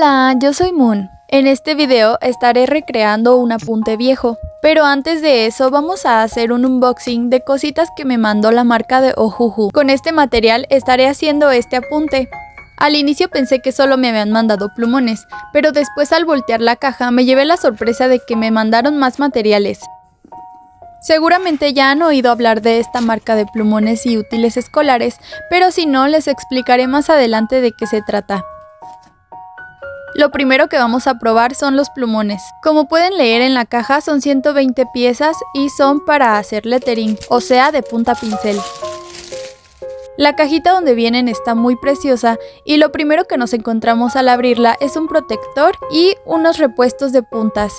Hola, yo soy Moon. En este video estaré recreando un apunte viejo, pero antes de eso vamos a hacer un unboxing de cositas que me mandó la marca de Ohuhu. Con este material estaré haciendo este apunte. Al inicio pensé que solo me habían mandado plumones, pero después al voltear la caja me llevé la sorpresa de que me mandaron más materiales. Seguramente ya han oído hablar de esta marca de plumones y útiles escolares, pero si no, les explicaré más adelante de qué se trata. Lo primero que vamos a probar son los plumones. Como pueden leer en la caja, son 120 piezas y son para hacer lettering, o sea, de punta pincel. La cajita donde vienen está muy preciosa y lo primero que nos encontramos al abrirla es un protector y unos repuestos de puntas.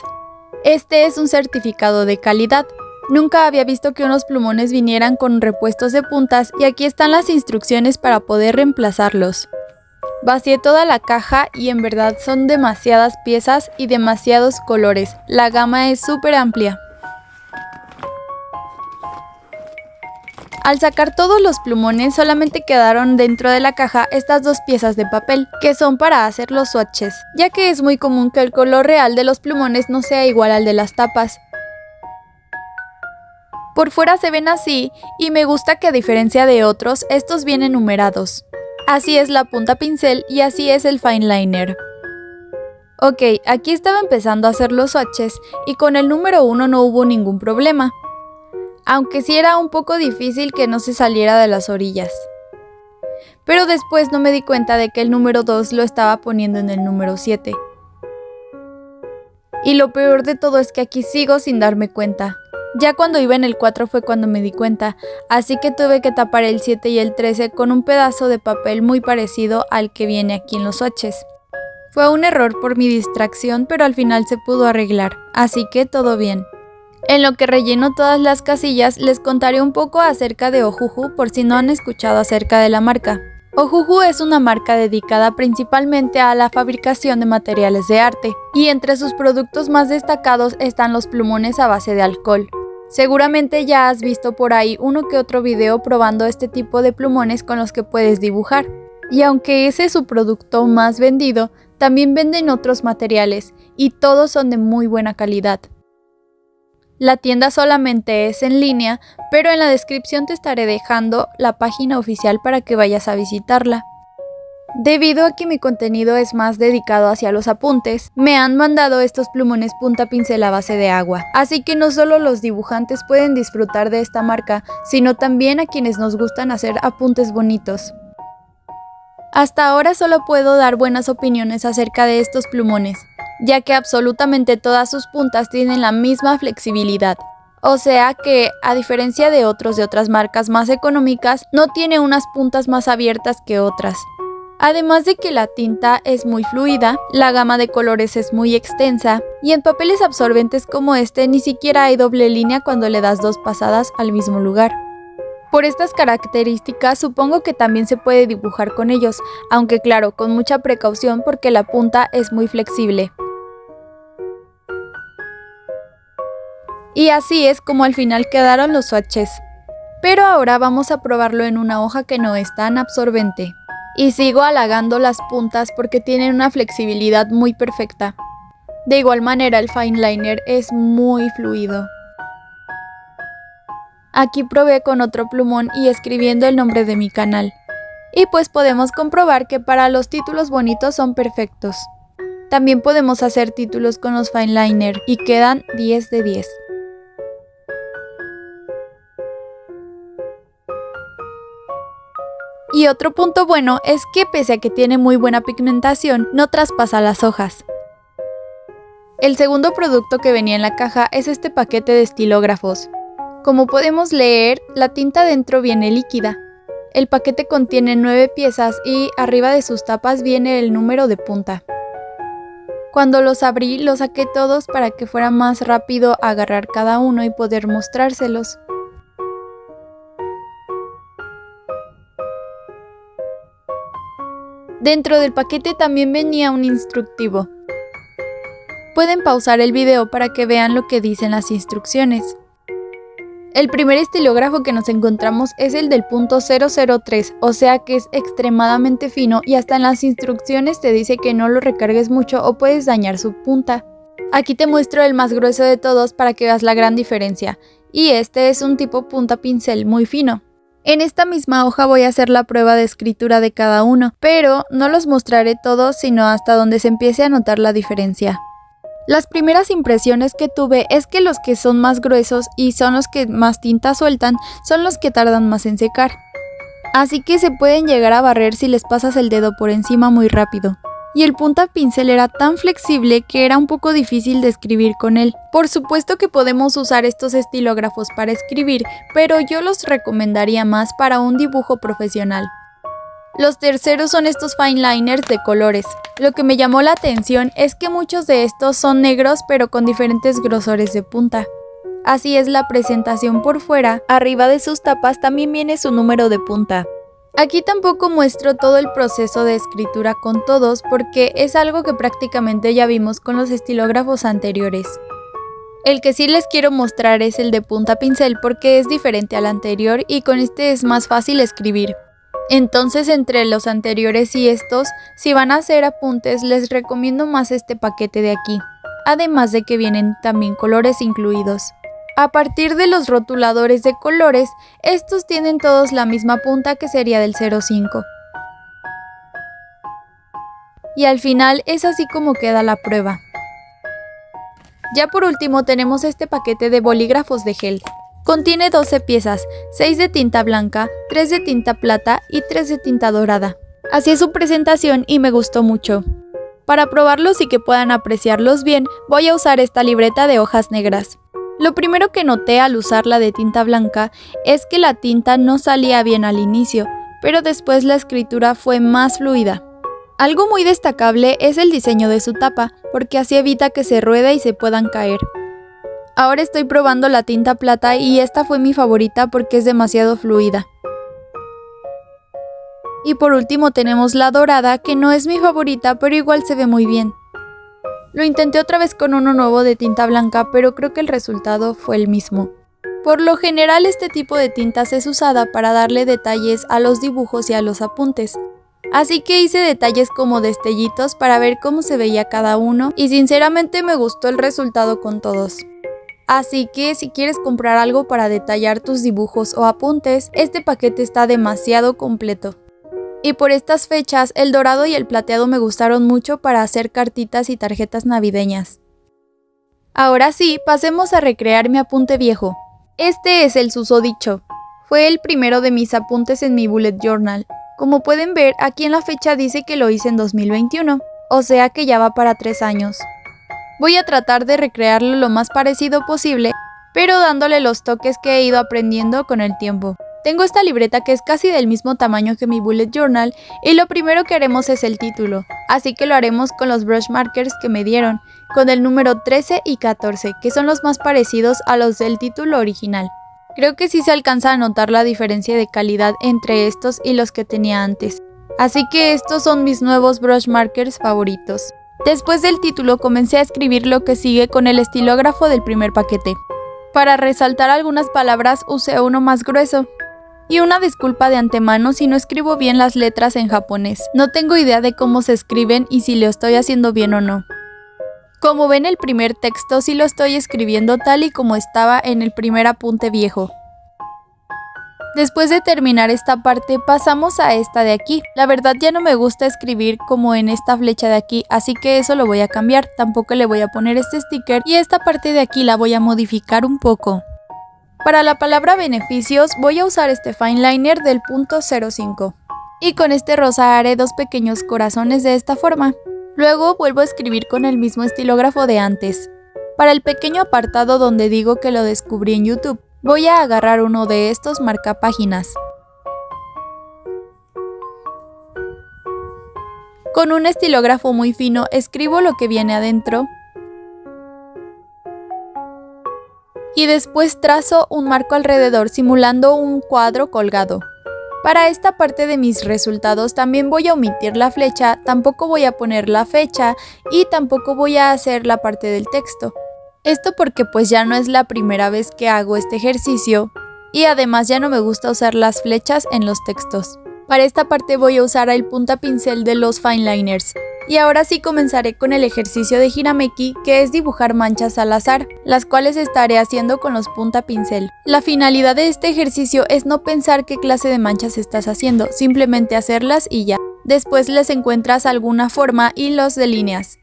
Este es un certificado de calidad. Nunca había visto que unos plumones vinieran con repuestos de puntas y aquí están las instrucciones para poder reemplazarlos. Vacié toda la caja y en verdad son demasiadas piezas y demasiados colores. La gama es súper amplia. Al sacar todos los plumones solamente quedaron dentro de la caja estas dos piezas de papel, que son para hacer los swatches, ya que es muy común que el color real de los plumones no sea igual al de las tapas. Por fuera se ven así y me gusta que a diferencia de otros, estos vienen numerados. Así es la punta pincel y así es el fine liner. Ok, aquí estaba empezando a hacer los swatches y con el número 1 no hubo ningún problema. Aunque sí era un poco difícil que no se saliera de las orillas. Pero después no me di cuenta de que el número 2 lo estaba poniendo en el número 7. Y lo peor de todo es que aquí sigo sin darme cuenta. Ya cuando iba en el 4 fue cuando me di cuenta, así que tuve que tapar el 7 y el 13 con un pedazo de papel muy parecido al que viene aquí en los swatches. Fue un error por mi distracción, pero al final se pudo arreglar, así que todo bien. En lo que relleno todas las casillas, les contaré un poco acerca de Ohuhu por si no han escuchado acerca de la marca. Ohuhu es una marca dedicada principalmente a la fabricación de materiales de arte, y entre sus productos más destacados están los plumones a base de alcohol. Seguramente ya has visto por ahí uno que otro video probando este tipo de plumones con los que puedes dibujar. Y aunque ese es su producto más vendido, también venden otros materiales, y todos son de muy buena calidad. La tienda solamente es en línea, pero en la descripción te estaré dejando la página oficial para que vayas a visitarla. Debido a que mi contenido es más dedicado hacia los apuntes, me han mandado estos plumones punta pincel a base de agua, así que no solo los dibujantes pueden disfrutar de esta marca, sino también a quienes nos gustan hacer apuntes bonitos. Hasta ahora solo puedo dar buenas opiniones acerca de estos plumones, ya que absolutamente todas sus puntas tienen la misma flexibilidad. O sea que, a diferencia de otros de otras marcas más económicas, no tiene unas puntas más abiertas que otras. Además de que la tinta es muy fluida, la gama de colores es muy extensa, y en papeles absorbentes como este ni siquiera hay doble línea cuando le das dos pasadas al mismo lugar. Por estas características supongo que también se puede dibujar con ellos, aunque claro, con mucha precaución porque la punta es muy flexible. Y así es como al final quedaron los swatches. Pero ahora vamos a probarlo en una hoja que no es tan absorbente. Y sigo halagando las puntas porque tienen una flexibilidad muy perfecta. De igual manera el fine liner es muy fluido. Aquí probé con otro plumón y escribiendo el nombre de mi canal. Y pues podemos comprobar que para los títulos bonitos son perfectos. También podemos hacer títulos con los fine liner y quedan 10 de 10. Y otro punto bueno es que pese a que tiene muy buena pigmentación, no traspasa las hojas. El segundo producto que venía en la caja es este paquete de estilógrafos. Como podemos leer, la tinta dentro viene líquida. El paquete contiene 9 piezas y arriba de sus tapas viene el número de punta. Cuando los abrí, los saqué todos para que fuera más rápido agarrar cada uno y poder mostrárselos. Dentro del paquete también venía un instructivo. Pueden pausar el video para que vean lo que dicen las instrucciones. El primer estilógrafo que nos encontramos es el del punto 003, o sea que es extremadamente fino y hasta en las instrucciones te dice que no lo recargues mucho o puedes dañar su punta. Aquí te muestro el más grueso de todos para que veas la gran diferencia, y este es un tipo punta pincel muy fino. En esta misma hoja voy a hacer la prueba de escritura de cada uno, pero no los mostraré todos sino hasta donde se empiece a notar la diferencia. Las primeras impresiones que tuve es que los que son más gruesos y son los que más tinta sueltan son los que tardan más en secar. Así que se pueden llegar a barrer si les pasas el dedo por encima muy rápido. Y el punta pincel era tan flexible que era un poco difícil de escribir con él. Por supuesto que podemos usar estos estilógrafos para escribir, pero yo los recomendaría más para un dibujo profesional. Los terceros son estos fine liners de colores. Lo que me llamó la atención es que muchos de estos son negros pero con diferentes grosores de punta. Así es la presentación por fuera. Arriba de sus tapas también viene su número de punta. Aquí tampoco muestro todo el proceso de escritura con todos porque es algo que prácticamente ya vimos con los estilógrafos anteriores. El que sí les quiero mostrar es el de punta pincel porque es diferente al anterior y con este es más fácil escribir. Entonces entre los anteriores y estos, si van a hacer apuntes les recomiendo más este paquete de aquí, además de que vienen también colores incluidos. A partir de los rotuladores de colores, estos tienen todos la misma punta que sería del 0.5. Y al final es así como queda la prueba. Ya por último tenemos este paquete de bolígrafos de gel. Contiene 12 piezas, 6 de tinta blanca, 3 de tinta plata y 3 de tinta dorada. Así es su presentación y me gustó mucho. Para probarlos y que puedan apreciarlos bien, voy a usar esta libreta de hojas negras. Lo primero que noté al usarla de tinta blanca es que la tinta no salía bien al inicio, pero después la escritura fue más fluida. Algo muy destacable es el diseño de su tapa, porque así evita que se ruede y se puedan caer. Ahora estoy probando la tinta plata y esta fue mi favorita porque es demasiado fluida. Y por último tenemos la dorada, que no es mi favorita, pero igual se ve muy bien. Lo intenté otra vez con uno nuevo de tinta blanca, pero creo que el resultado fue el mismo. Por lo general este tipo de tintas es usada para darle detalles a los dibujos y a los apuntes. Así que hice detalles como destellitos para ver cómo se veía cada uno y sinceramente me gustó el resultado con todos. Así que si quieres comprar algo para detallar tus dibujos o apuntes, este paquete está demasiado completo. Y por estas fechas, el dorado y el plateado me gustaron mucho para hacer cartitas y tarjetas navideñas. Ahora sí, pasemos a recrear mi apunte viejo. Este es el susodicho. Fue el primero de mis apuntes en mi bullet journal. Como pueden ver, aquí en la fecha dice que lo hice en 2021, o sea que ya va para 3 años. Voy a tratar de recrearlo lo más parecido posible, pero dándole los toques que he ido aprendiendo con el tiempo. Tengo esta libreta que es casi del mismo tamaño que mi bullet journal y lo primero que haremos es el título, así que lo haremos con los brush markers que me dieron, con el número 13 y 14, que son los más parecidos a los del título original. Creo que sí se alcanza a notar la diferencia de calidad entre estos y los que tenía antes. Así que estos son mis nuevos brush markers favoritos. Después del título comencé a escribir lo que sigue con el estilógrafo del primer paquete. Para resaltar algunas palabras usé uno más grueso. Y una disculpa de antemano si no escribo bien las letras en japonés. No tengo idea de cómo se escriben y si lo estoy haciendo bien o no. Como ven, el primer texto sí lo estoy escribiendo tal y como estaba en el primer apunte viejo. Después de terminar esta parte, pasamos a esta de aquí. La verdad ya no me gusta escribir como en esta flecha de aquí, así que eso lo voy a cambiar. Tampoco le voy a poner este sticker y esta parte de aquí la voy a modificar un poco. Para la palabra beneficios voy a usar este fine liner del punto 05. Y con este rosa haré 2 pequeños corazones de esta forma. Luego vuelvo a escribir con el mismo estilógrafo de antes. Para el pequeño apartado donde digo que lo descubrí en YouTube, voy a agarrar uno de estos marcapáginas. Con un estilógrafo muy fino escribo lo que viene adentro y después trazo un marco alrededor simulando un cuadro colgado. Para esta parte de mis resultados también voy a omitir la flecha, tampoco voy a poner la fecha y tampoco voy a hacer la parte del texto. Esto porque pues ya no es la primera vez que hago este ejercicio y además ya no me gusta usar las flechas en los textos. Para esta parte voy a usar el punta pincel de los Fineliners. Y ahora sí comenzaré con el ejercicio de Hirameki, que es dibujar manchas al azar, las cuales estaré haciendo con los punta pincel. La finalidad de este ejercicio es no pensar qué clase de manchas estás haciendo, simplemente hacerlas y ya. Después les encuentras alguna forma y los delineas.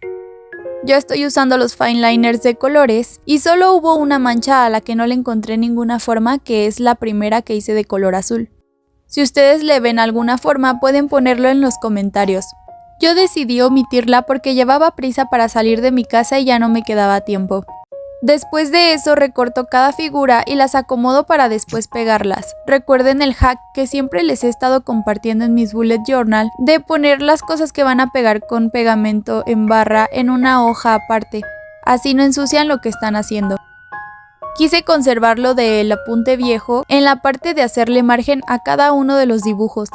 Yo estoy usando los Fineliners de colores y solo hubo una mancha a la que no le encontré ninguna forma, que es la primera que hice de color azul. Si ustedes le ven alguna forma pueden ponerlo en los comentarios. Yo decidí omitirla porque llevaba prisa para salir de mi casa y ya no me quedaba tiempo. Después de eso recorto cada figura y las acomodo para después pegarlas. Recuerden el hack que siempre les he estado compartiendo en mis bullet journal de poner las cosas que van a pegar con pegamento en barra en una hoja aparte. Así no ensucian lo que están haciendo. Quise conservarlo del apunte viejo en la parte de hacerle margen a cada uno de los dibujos.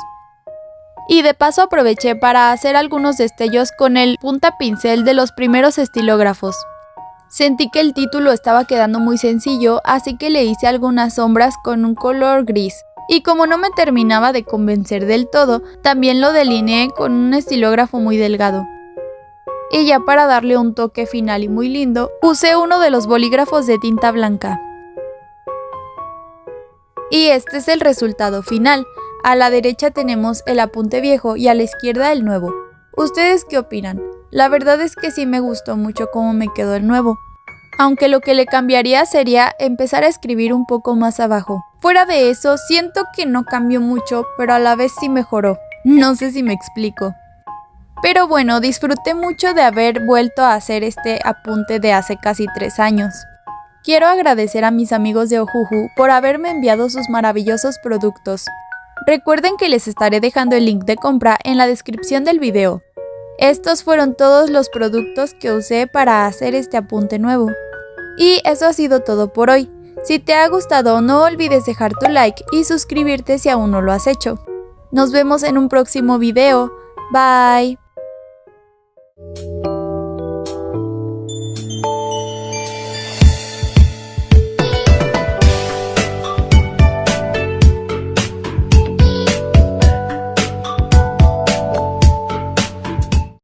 Y de paso aproveché para hacer algunos destellos con el punta pincel de los primeros estilógrafos. Sentí que el título estaba quedando muy sencillo, así que le hice algunas sombras con un color gris. Y como no me terminaba de convencer del todo, también lo delineé con un estilógrafo muy delgado. Y ya para darle un toque final y muy lindo, usé uno de los bolígrafos de tinta blanca. Y este es el resultado final. A la derecha tenemos el apunte viejo y a la izquierda el nuevo. ¿Ustedes qué opinan? La verdad es que sí me gustó mucho cómo me quedó el nuevo. Aunque lo que le cambiaría sería empezar a escribir un poco más abajo. Fuera de eso, siento que no cambió mucho, pero a la vez sí mejoró. No sé si me explico. Pero bueno, disfruté mucho de haber vuelto a hacer este apunte de hace casi 3 años. Quiero agradecer a mis amigos de Ohuhu por haberme enviado sus maravillosos productos. Recuerden que les estaré dejando el link de compra en la descripción del video. Estos fueron todos los productos que usé para hacer este apunte nuevo. Y eso ha sido todo por hoy. Si te ha gustado, no olvides dejar tu like y suscribirte si aún no lo has hecho. Nos vemos en un próximo video. Bye.